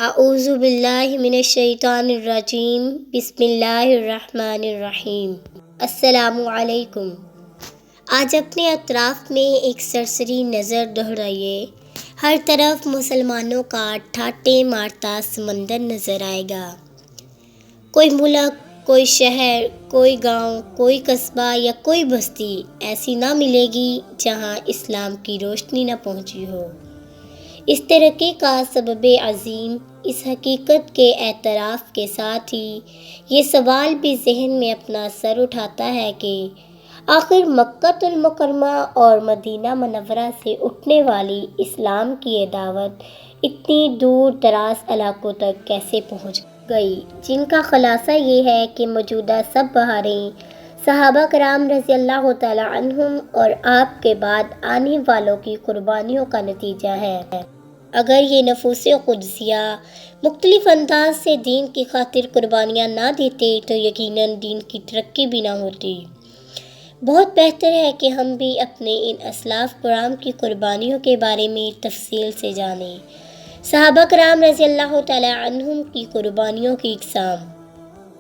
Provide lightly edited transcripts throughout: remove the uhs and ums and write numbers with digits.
اعوذ باللہ من الشیطان الرجیم، بسم اللہ الرحمن الرحیم۔ السلام علیکم۔ آج اپنے اطراف میں ایک سرسری نظر دہرائیے۔ ہر طرف مسلمانوں کا ٹھاٹھے مارتا سمندر نظر آئے گا۔ کوئی ملک، کوئی شہر، کوئی گاؤں، کوئی قصبہ یا کوئی بستی ایسی نہ ملے گی جہاں اسلام کی روشنی نہ پہنچی ہو۔ اس ترقی کا سبب عظیم اس حقیقت کے اعتراف کے ساتھ ہی یہ سوال بھی ذہن میں اپنا سر اٹھاتا ہے کہ آخر مکہ المکرمہ اور مدینہ منورہ سے اٹھنے والی اسلام کی یہ دعوت اتنی دور دراز علاقوں تک کیسے پہنچ گئی، جن کا خلاصہ یہ ہے کہ موجودہ سب بہاریں صحابہ کرام رضی اللہ تعالی عنہم اور آپ کے بعد آنے والوں کی قربانیوں کا نتیجہ ہے۔ اگر یہ نفوس قدسیہ مختلف انداز سے دین کی خاطر قربانیاں نہ دیتے تو یقیناً دین کی ترقی بھی نہ ہوتی۔ بہت بہتر ہے کہ ہم بھی اپنے ان اسلاف کرام کی قربانیوں کے بارے میں تفصیل سے جانیں۔ صحابہ کرام رضی اللہ تعالی عنہم کی قربانیوں کی اقسام۔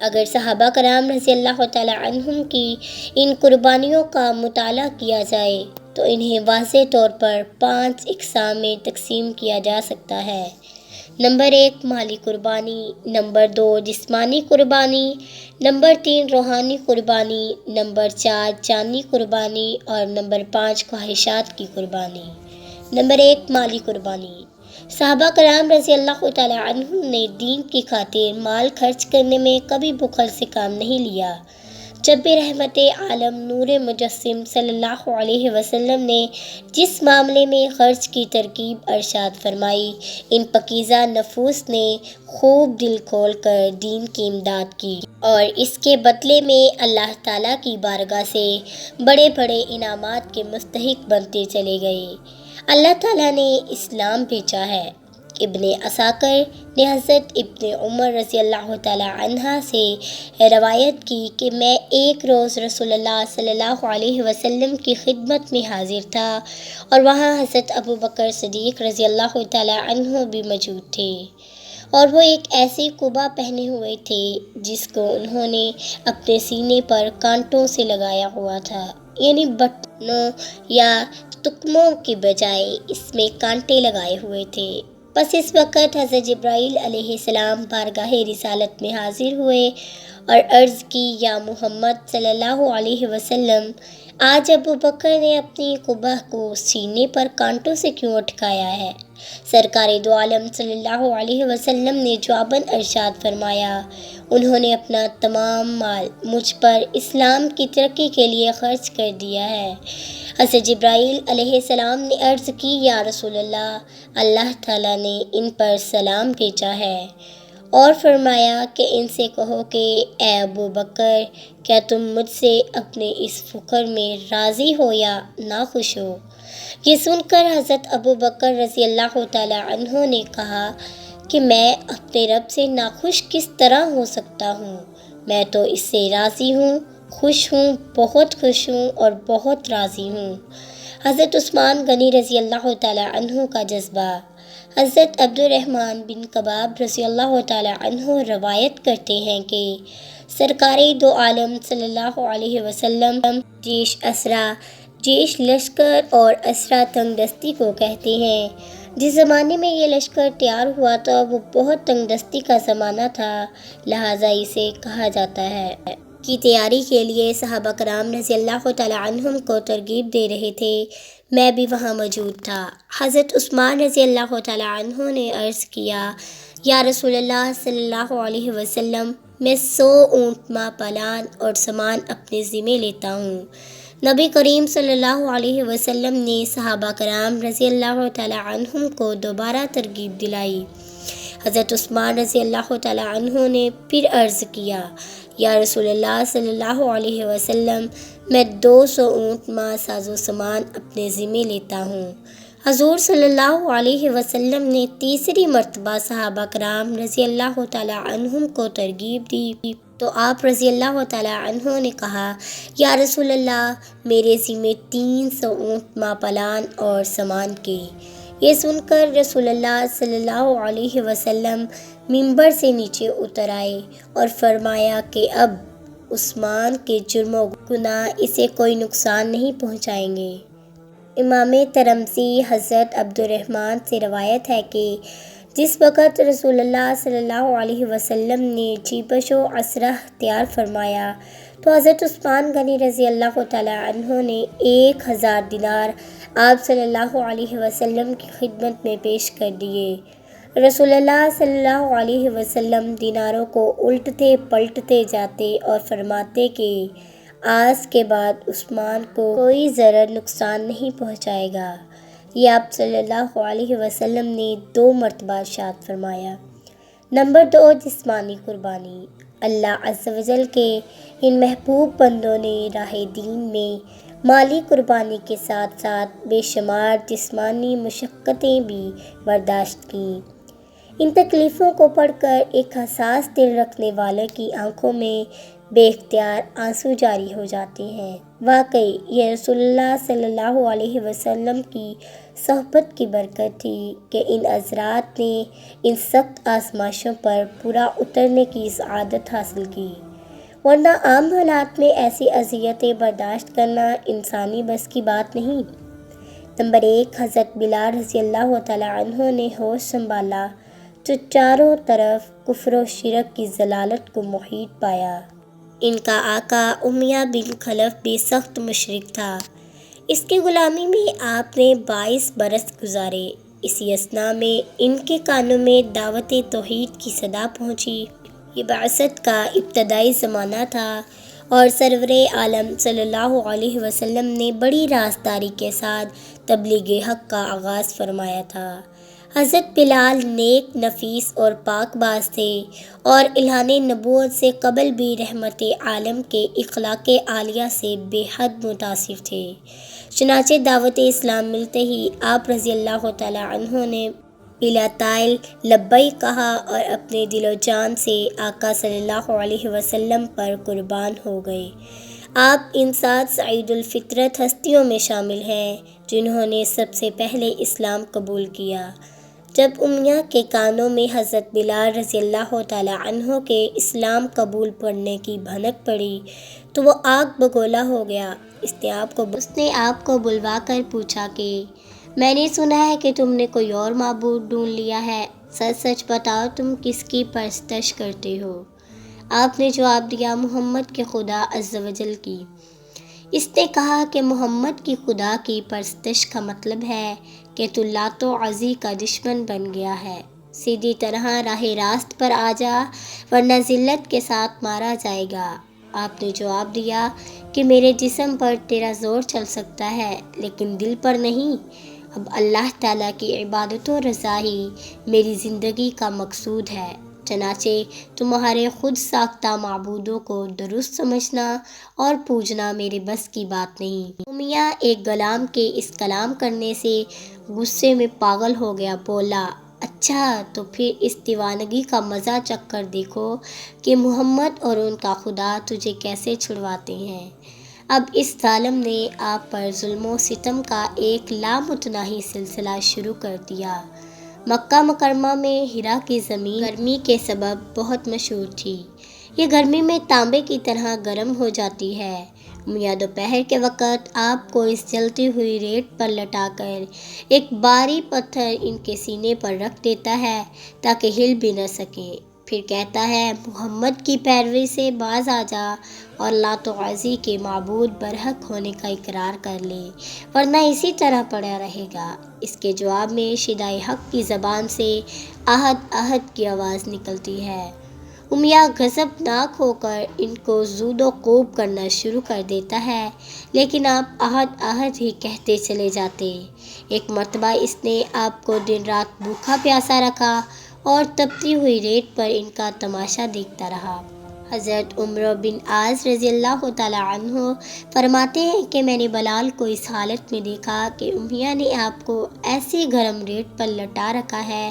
اگر صحابہ کرام رضی اللہ تعالی عنہم کی ان قربانیوں کا مطالعہ کیا جائے تو انہیں واضح طور پر 5 اقسام میں تقسیم کیا جا سکتا ہے۔ نمبر 1 مالی قربانی، نمبر 2 جسمانی قربانی، نمبر 3 روحانی قربانی، نمبر 4 جانی قربانی اور نمبر 5 خواہشات کی قربانی۔ نمبر 1 مالی قربانی۔ صحابہ کرام رضی اللہ تعالی عنہم نے دین کی خاطر مال خرچ کرنے میں کبھی بخل سے کام نہیں لیا۔ جب بھی رحمت عالم نور مجسم صلی اللہ علیہ وسلم نے جس معاملے میں خرچ کی ترغیب ارشاد فرمائی، ان پاکیزہ نفوس نے خوب دل کھول کر دین کی امداد کی اور اس کے بدلے میں اللہ تعالیٰ کی بارگاہ سے بڑے بڑے انعامات کے مستحق بنتے چلے گئے۔ اللہ تعالیٰ نے اسلام بھیجا ہے۔ ابن عساکر نے حضرت ابن عمر رضی اللہ تعالی عنہ سے روایت کی کہ میں ایک روز رسول اللہ صلی اللہ علیہ وسلم کی خدمت میں حاضر تھا اور وہاں حضرت ابو بکر صدیق رضی اللہ تعالی عنہ بھی موجود تھے، اور وہ ایک ایسی قبا پہنے ہوئے تھے جس کو انہوں نے اپنے سینے پر کانٹوں سے لگایا ہوا تھا، یعنی بٹنوں یا تکموں کی بجائے اس میں کانٹے لگائے ہوئے تھے۔ بس اس وقت حضرت جبرائیل علیہ السلام بارگاہ رسالت میں حاضر ہوئے اور عرض کی، یا محمد صلی اللہ علیہ وسلم، آج ابو بکر نے اپنی قبا کو سینے پر کانٹوں سے کیوں اٹکایا ہے؟ سرکار دو عالم صلی اللہ علیہ وسلم نے جواباً ارشاد فرمایا، انہوں نے اپنا تمام مال مجھ پر اسلام کی ترقی کے لیے خرچ کر دیا ہے۔ حضرت جبرائیل علیہ السلام نے عرض کی، یا رسول اللہ تعالیٰ نے ان پر سلام بھیجا ہے اور فرمایا کہ ان سے کہو کہ اے ابو بکر، کیا تم مجھ سے اپنے اس فخر میں راضی ہو یا ناخوش ہو؟ یہ سن کر حضرت ابو بکر رضی اللہ تعالی عنہ نے کہا کہ میں اپنے رب سے ناخوش کس طرح ہو سکتا ہوں؟ میں تو اس سے راضی ہوں، خوش ہوں، بہت خوش ہوں اور بہت راضی ہوں۔ حضرت عثمان غنی رضی اللہ تعالی عنہ کا جذبہ۔ حضرت عبد الرحمن بن کباب رضی اللہ تعالی عنہ روایت کرتے ہیں کہ سرکار دو عالم صلی اللہ علیہ وسلم جیش اسرا، جیش لشکر اور اسرا تنگ دستی کو کہتے ہیں۔ جس زمانے میں یہ لشکر تیار ہوا تھا وہ بہت تنگ دستی کا زمانہ تھا، لہٰذا اسے کہا جاتا ہے کی تیاری کے لیے صحابہ کرام رضی اللہ تعالی عنہم کو ترغیب دے رہے تھے۔ میں بھی وہاں موجود تھا۔ حضرت عثمان رضی اللہ تعالی عنہ نے عرض کیا، یا رسول اللہ صلی اللہ علیہ وسلم، میں 100 اونٹ ماہ پالان اور سامان اپنے ذمہ لیتا ہوں۔ نبی کریم صلی اللہ علیہ وسلم نے صحابہ کرام رضی اللہ تعالی عنہم کو دوبارہ ترغیب دلائی۔ حضرت عثمان رضی اللہ تعالی عنہ نے پھر عرض کیا، یا رسول اللہ صلی اللہ علیہ وسلم، میں 200 اونٹ ماہ ساز و سامان اپنے ذمہ لیتا ہوں۔ حضور صلی اللہ علیہ وسلم نے تیسری مرتبہ صحابہ کرام رضی اللہ تعالی عنہم کو ترغیب دی تو آپ رضی اللہ تعالی عنہ نے کہا، یا رسول اللہ، میرے ذمہ 300 اونٹ ماہ پالان اور سامان کے، یہ سن کر رسول اللہ صلی اللہ علیہ وسلم منبر سے نیچے اتر آئے اور فرمایا کہ اب عثمان کے جرم و گناہ اسے کوئی نقصان نہیں پہنچائیں گے۔ امام ترمذی حضرت عبدالرحمن سے روایت ہے کہ جس وقت رسول اللہ صلی اللہ علیہ وسلم نے جیبش و عسرہ اختیار فرمایا تو حضرت عثمان غنی رضی اللہ تعالیٰ عنہ نے 1000 دینار آپ صلی اللہ علیہ وسلم کی خدمت میں پیش کر دیے۔ رسول اللہ صلی اللہ علیہ وسلم دیناروں کو الٹتے پلٹتے جاتے اور فرماتے کہ آج کے بعد عثمان کو کوئی ضرر نقصان نہیں پہنچائے گا۔ یہ آپ صلی اللہ علیہ وسلم نے 2 مرتبہ ارشاد فرمایا۔ نمبر 2، جسمانی قربانی۔ اللہ عز و جل کے ان محبوب بندوں نے راہ دین میں مالی قربانی کے ساتھ ساتھ بے شمار جسمانی مشقتیں بھی برداشت کیں۔ ان تکلیفوں کو پڑھ کر ایک حساس دل رکھنے والے کی آنکھوں میں بے اختیار آنسو جاری ہو جاتے ہیں۔ واقعی یہ رسول اللہ صلی اللہ علیہ وسلم کی صحبت کی برکت تھی کہ ان حضرات نے ان سخت آزمائشوں پر پورا اترنے کی سعادت حاصل کی، ورنہ عام حالات میں ایسی اذیتیں برداشت کرنا انسانی بس کی بات نہیں۔ نمبر 1، حضرت بلال رضی اللہ تعالیٰ عنہ نے ہوش سنبھالا تو چاروں طرف کفر و شرک کی ضلالت کو محیط پایا۔ ان کا آقا امیہ بن خلف بھی سخت مشرک تھا۔ اس کی غلامی میں آپ نے 22 برس گزارے۔ اسی اثناء میں ان کے کانوں میں دعوت توحید کی صدا پہنچی۔ یہ بعثت کا ابتدائی زمانہ تھا اور سرور عالم صلی اللہ علیہ وسلم نے بڑی رازداری کے ساتھ تبلیغ حق کا آغاز فرمایا تھا۔ حضرت بلال نیک، نفیس اور پاک باز تھے اور اعلان نبوت سے قبل بھی رحمت عالم کے اخلاق عالیہ سے بے حد متاثر تھے۔ چنانچہ دعوت اسلام ملتے ہی آپ رضی اللہ تعالیٰ عنہ نے بلا طائل لبیک کہا اور اپنے دل و جان سے آقا صلی اللہ علیہ وسلم پر قربان ہو گئے۔ آپ ان 7 سعید الفطرت ہستیوں میں شامل ہیں جنہوں نے سب سے پہلے اسلام قبول کیا۔ جب امیہ کے کانوں میں حضرت بلال رضی اللہ تعالیٰ عنہ کے اسلام قبول کرنے کی بھنک پڑی تو وہ آگ بگولا ہو گیا۔ اس نے آپ کو بلوا کر پوچھا کہ میں نے سنا ہے کہ تم نے کوئی اور معبود ڈھونڈ لیا ہے، سچ سچ بتاؤ تم کس کی پرستش کرتے ہو؟ آپ نے جواب دیا، محمد کے خدا عز و جل کی۔ اس نے کہا کہ محمد کی خدا کی پرستش کا مطلب ہے کہ تو لات و عزی کا دشمن بن گیا ہے، سیدھی طرح راہ راست پر آ جا ورنہ ذلت کے ساتھ مارا جائے گا۔ آپ نے جواب دیا کہ میرے جسم پر تیرا زور چل سکتا ہے لیکن دل پر نہیں۔ اب اللہ تعالیٰ کی عبادت و رضا ہی میری زندگی کا مقصود ہے، چنانچہ تمہارے خود ساختہ معبودوں کو درست سمجھنا اور پوجنا میرے بس کی بات نہیں۔ امیہ ایک غلام کے اس کلام کرنے سے غصے میں پاگل ہو گیا، بولا، اچھا تو پھر اس دیوانگی کا مزہ چکھ کر دیکھو کہ محمد اور ان کا خدا تجھے کیسے چھڑواتے ہیں۔ اب اس ظالم نے آپ پر ظلم و ستم کا ایک لامتناہی سلسلہ شروع کر دیا۔ مکہ مکرمہ میں ہرا کی زمین گرمی کے سبب بہت مشہور تھی۔ یہ گرمی میں تانبے کی طرح گرم ہو جاتی ہے۔ امیہ دوپہر کے وقت آپ کو اس جلتی ہوئی ریت پر لٹا کر ایک بھاری پتھر ان کے سینے پر رکھ دیتا ہے تاکہ ہل بھی نہ سکیں، پھر کہتا ہے محمد کی پیروی سے باز آ جا اور لات و عزی کے معبود برحق ہونے کا اقرار کر لے ورنہ اسی طرح پڑا رہے گا۔ اس کے جواب میں شیدائے حق کی زبان سے احد احد کی آواز نکلتی ہے۔ امیہ غضبناک ہو کر ان کو زود و کوب کرنا شروع کر دیتا ہے لیکن آپ احد احد ہی کہتے چلے جاتے۔ ایک مرتبہ اس نے آپ کو دن رات بھوکا پیاسا رکھا اور تپتی ہوئی ریت پر ان کا تماشا دیکھتا رہا۔ حضرت عمر بن عاص رضی اللہ تعالیٰ عنہ فرماتے ہیں کہ میں نے بلال کو اس حالت میں دیکھا کہ امیہ نے آپ کو ایسی گرم ریت پر لٹا رکھا ہے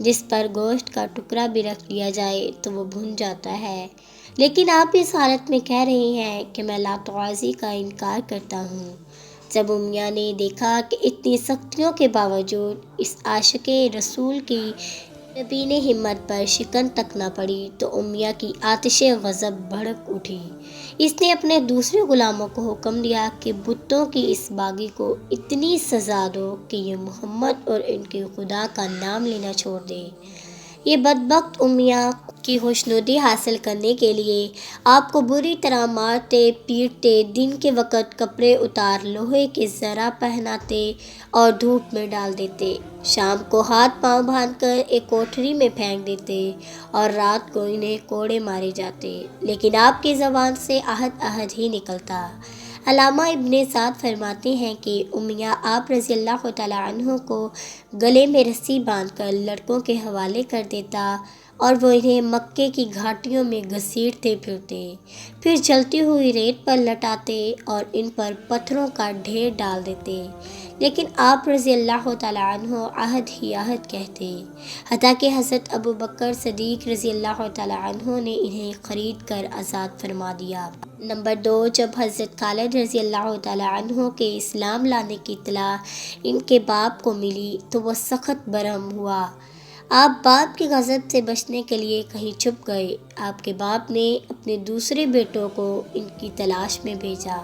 جس پر گوشت کا ٹکڑا بھی رکھ دیا جائے تو وہ بھن جاتا ہے، لیکن آپ اس حالت میں کہہ رہے ہیں کہ میں لات و عزی کا انکار کرتا ہوں۔ جب امیہ نے دیکھا کہ اتنی سختیوں کے باوجود اس عاشق رسول کی نبین ہمت پر شکن تک نہ پڑی تو امیہ کی آتش غضب بھڑک اٹھی۔ اس نے اپنے دوسرے غلاموں کو حکم دیا کہ بتوں کی اس باغی کو اتنی سزا دو کہ یہ محمد اور ان کے خدا کا نام لینا چھوڑ دے۔ یہ بدبخت امیہ کی خوشنودی حاصل کرنے کے لیے آپ کو بری طرح مارتے پیٹتے، دن کے وقت کپڑے اتار لوہے کے زرہ پہناتے اور دھوپ میں ڈال دیتے، شام کو ہاتھ پاؤں باندھ کر ایک کوٹھری میں پھینک دیتے اور رات کو انہیں کوڑے مارے جاتے، لیکن آپ کی زبان سے احد احد ہی نکلتا۔ علامہ ابن سعد فرماتے ہیں کہ امیہ آپ رضی اللہ تعالیٰ عنہ کو گلے میں رسی باندھ کر لڑکوں کے حوالے کر دیتا اور وہ انہیں مکے کی گھاٹیوں میں گھسیٹتے پھرتے، پھر جلتی ہوئی ریت پر لٹاتے اور ان پر پتھروں کا ڈھیر ڈال دیتے، لیکن آپ رضی اللہ تعالیٰ عنہ عہد ہی عہد کہتے، حتیٰ کہ حضرت ابو بکر صدیق رضی اللہ تعالیٰ عنہ نے انہیں خرید کر آزاد فرما دیا۔ نمبر 2، جب حضرت خالد رضی اللہ تعالیٰ عنہ کے اسلام لانے کی اطلاع ان کے باپ کو ملی تو وہ سخت برہم ہوا۔ آپ باپ کے غضب سے بچنے کے لیے کہیں چھپ گئے۔ آپ کے باپ نے اپنے دوسرے بیٹوں کو ان کی تلاش میں بھیجا،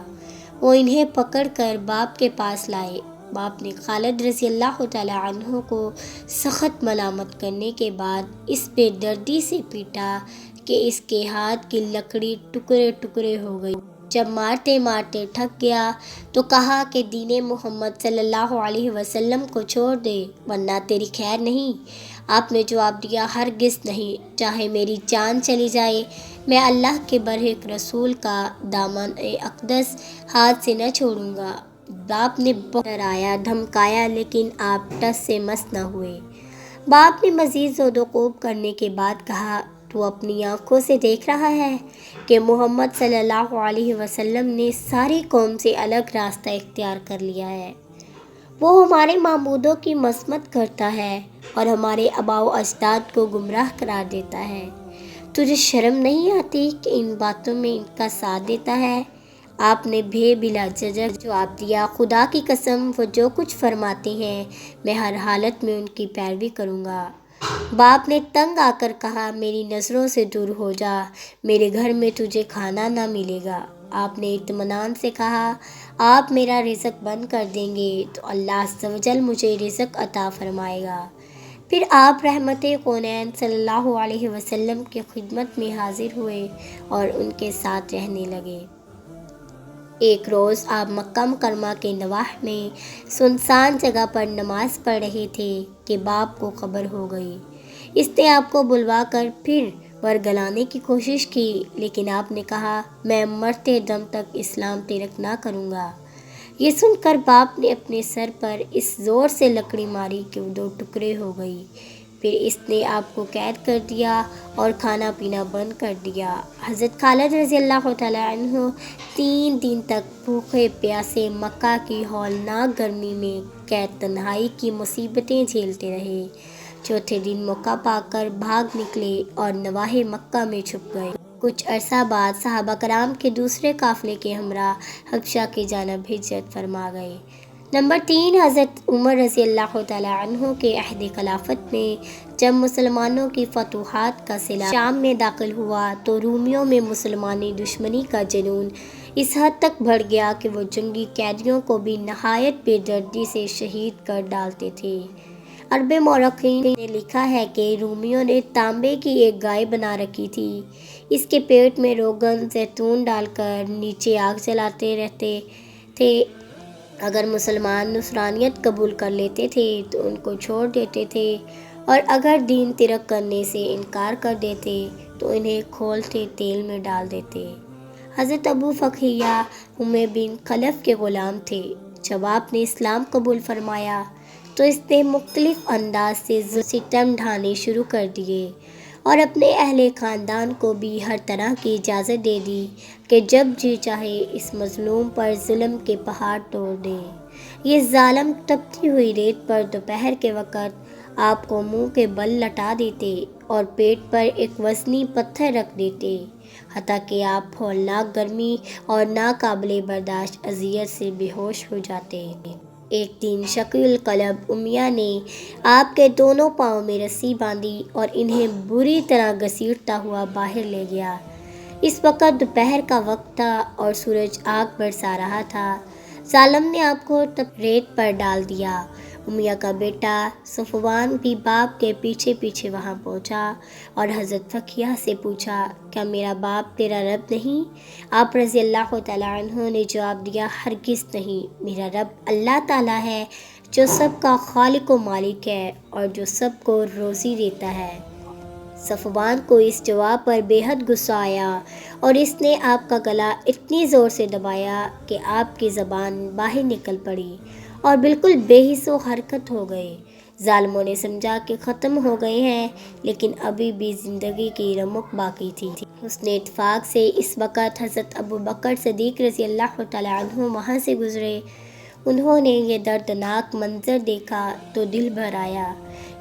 وہ انہیں پکڑ کر باپ کے پاس لائے۔ باپ نے خالد رضی اللہ تعالیٰ عنہ کو سخت ملامت کرنے کے بعد اس بے دردی سے پیٹا کہ اس کے ہاتھ کی لکڑی ٹکڑے ٹکڑے ہو گئی۔ جب مارتے مارتے تھک گیا تو کہا کہ دین محمد صلی اللہ علیہ وسلم کو چھوڑ دے ورنہ تیری خیر نہیں۔ آپ نے جواب دیا، ہرگز نہیں، چاہے میری جان چلی جائے، میں اللہ کے برحق رسول کا دامن اقدس ہاتھ سے نہ چھوڑوں گا۔ باپ نے بہت ڈرایا دھمکایا لیکن آپ ٹس سے مس نہ ہوئے۔ باپ نے مزید زود و کوب کرنے کے بعد کہا، تو اپنی آنکھوں سے دیکھ رہا ہے کہ محمد صلی اللہ علیہ وسلم نے ساری قوم سے الگ راستہ اختیار کر لیا ہے، وہ ہمارے معبودوں کی مذمت کرتا ہے اور ہمارے آباء و اجداد کو گمراہ قرار دیتا ہے، تجھے شرم نہیں آتی کہ ان باتوں میں ان کا ساتھ دیتا ہے؟ آپ نے بے بلا جھجک جواب دیا، خدا کی قسم، وہ جو کچھ فرماتے ہیں میں ہر حالت میں ان کی پیروی کروں گا۔ باپ نے تنگ آ کر کہا، میری نظروں سے دور ہو جا، میرے گھر میں تجھے کھانا نہ ملے گا۔ آپ نے اطمینان سے کہا، آپ میرا رزق بند کر دیں گے تو اللہ عز و جل مجھے رزق عطا فرمائے گا۔ پھر آپ رحمت کونین صلی اللہ علیہ وسلم کی خدمت میں حاضر ہوئے اور ان کے ساتھ رہنے لگے۔ ایک روز آپ مکہ مکرمہ کے نواح میں سنسان جگہ پر نماز پڑھ رہے تھے کہ باپ کو خبر ہو گئی۔ اس نے آپ کو بلوا کر پھر ورگلانے کی کوشش کی، لیکن آپ نے کہا، میں مرتے دم تک اسلام ترک نہ کروں گا۔ یہ سن کر باپ نے اپنے سر پر اس زور سے لکڑی ماری کہ وہ 2 ٹکڑے ہو گئی۔ پھر اس نے آپ کو قید کر دیا اور کھانا پینا بند کر دیا۔ حضرت خالد رضی اللہ تعالیٰ عنہ 3 دن تک بھوکے پیاسے مکہ کی ہولناک گرمی میں قید تنہائی کی مصیبتیں جھیلتے رہے۔ چوتھے دن موقع پا کر بھاگ نکلے اور نواحِ مکہ میں چھپ گئے۔ کچھ عرصہ بعد صحابہ کرام کے دوسرے قافلے کے ہمراہ حبشہ کی جانب ہجرت فرما گئے۔ نمبر 3، حضرت عمر رضی اللہ تعالیٰ عنہ کے عہد خلافت میں جب مسلمانوں کی فتوحات کا سلسلہ شام میں داخل ہوا تو رومیوں میں مسلمانی دشمنی کا جنون اس حد تک بڑھ گیا کہ وہ جنگی قیدیوں کو بھی نہایت بے دردی سے شہید کر ڈالتے تھے۔ عرب مورخین نے لکھا ہے کہ رومیوں نے تانبے کی ایک گائے بنا رکھی تھی، اس کے پیٹ میں روغن زیتون ڈال کر نیچے آگ جلاتے رہتے تھے۔ اگر مسلمان نصرانیت قبول کر لیتے تھے تو ان کو چھوڑ دیتے تھے اور اگر دین ترک کرنے سے انکار کر دیتے تو انہیں کھولتے تیل میں ڈال دیتے۔ حضرت ابو فقیہ امیہ بن خلف کے غلام تھے۔ جب آپ نے اسلام قبول فرمایا تو اس نے مختلف انداز سے ستم ڈھانے شروع کر دیے اور اپنے اہل خاندان کو بھی ہر طرح کی اجازت دے دی کہ جب جی چاہے اس مظلوم پر ظلم کے پہاڑ توڑ دیں۔ یہ ظالم تپتی ہوئی ریت پر دوپہر کے وقت آپ کو منہ کے بل لٹا دیتے اور پیٹ پر ایک وزنی پتھر رکھ دیتے، حتیٰ کہ آپ ہولناک گرمی اور ناقابل برداشت اذیت سے بے ہوش ہو جاتے۔ ایک دن شقی القلب امیہ نے آپ کے دونوں پاؤں میں رسی باندھی اور انہیں بری طرح گھسیٹتا ہوا باہر لے گیا۔ اس وقت دوپہر کا وقت تھا اور سورج آگ برسا رہا تھا۔ ظالم نے آپ کو ریت پر ڈال دیا۔ امیہ کا بیٹا صفوان بھی باپ کے پیچھے پیچھے وہاں پہنچا اور حضرت فقیہ سے پوچھا، کیا میرا باپ تیرا رب نہیں؟ آپ رضی اللہ تعالیٰ عنہ نے جواب دیا، ہرگز نہیں، میرا رب اللہ تعالیٰ ہے جو سب کا خالق و مالک ہے اور جو سب کو روزی دیتا ہے۔ صفوان کو اس جواب پر بے حد غصہ آیا اور اس نے آپ کا گلا اتنی زور سے دبایا کہ آپ کی زبان باہر نکل پڑی اور بالکل بے حس و حرکت ہو گئے۔ ظالموں نے سمجھا کہ ختم ہو گئے ہیں، لیکن ابھی بھی زندگی کی رمق باقی تھی۔ حسن اتفاق سے اس وقت حضرت ابوبکر صدیق رضی اللہ تعالیٰ عنہ وہاں سے گزرے۔ انہوں نے یہ دردناک منظر دیکھا تو دل بھر آیا۔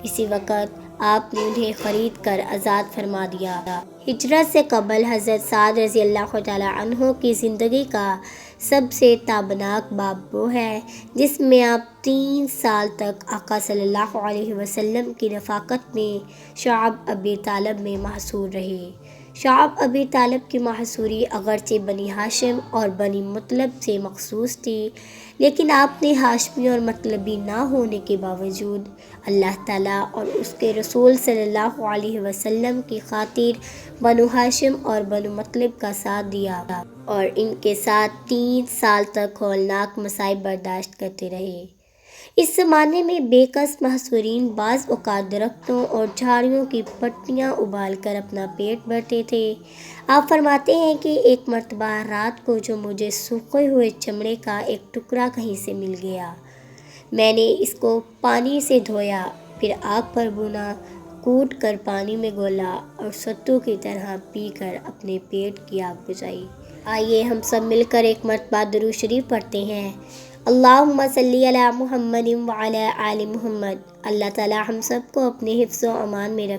اسی وقت آپ نے انہیں خرید کر آزاد فرما دیا۔ ہجرت سے قبل حضرت سعد رضی اللہ تعالیٰ عنہ کی زندگی کا سب سے تابناک باب وہ ہے جس میں آپ 3 سال تک آقا صلی اللہ علیہ وسلم کی رفاقت میں شعب ابی طالب میں محصور رہے۔ شعب ابی طالب کی محصوری اگرچہ بنی ہاشم اور بنی مطلب سے مخصوص تھی، لیکن آپ نے ہاشمی اور مطلبی نہ ہونے کے باوجود اللہ تعالیٰ اور اس کے رسول صلی اللہ علیہ وسلم کی خاطر بنو ہاشم اور بنو مطلب کا ساتھ دیا اور ان کے ساتھ 3 سال تک ہولناک مصائب برداشت کرتے رہے۔ اس زمانے میں بے کس محصورین بعض اوقات درختوں اور جھاڑیوں کی پٹیاں ابال کر اپنا پیٹ بھرتے تھے۔ آپ فرماتے ہیں کہ ایک مرتبہ رات کو جو مجھے سوکھے ہوئے چمڑے کا ایک ٹکڑا کہیں سے مل گیا، میں نے اس کو پانی سے دھویا، پھر آگ پر بھونا، کوٹ کر پانی میں گھولا اور ستو کی طرح پی کر اپنے پیٹ کی آگ بجھائی۔ آئیے ہم سب مل کر ایک مرتبہ درود شریف پڑھتے ہیں۔ اللہم صلی علی محمد وعلی آل محمد۔ اللہ تعالی ہم سب کو اپنے حفظ و امان میں رکھے۔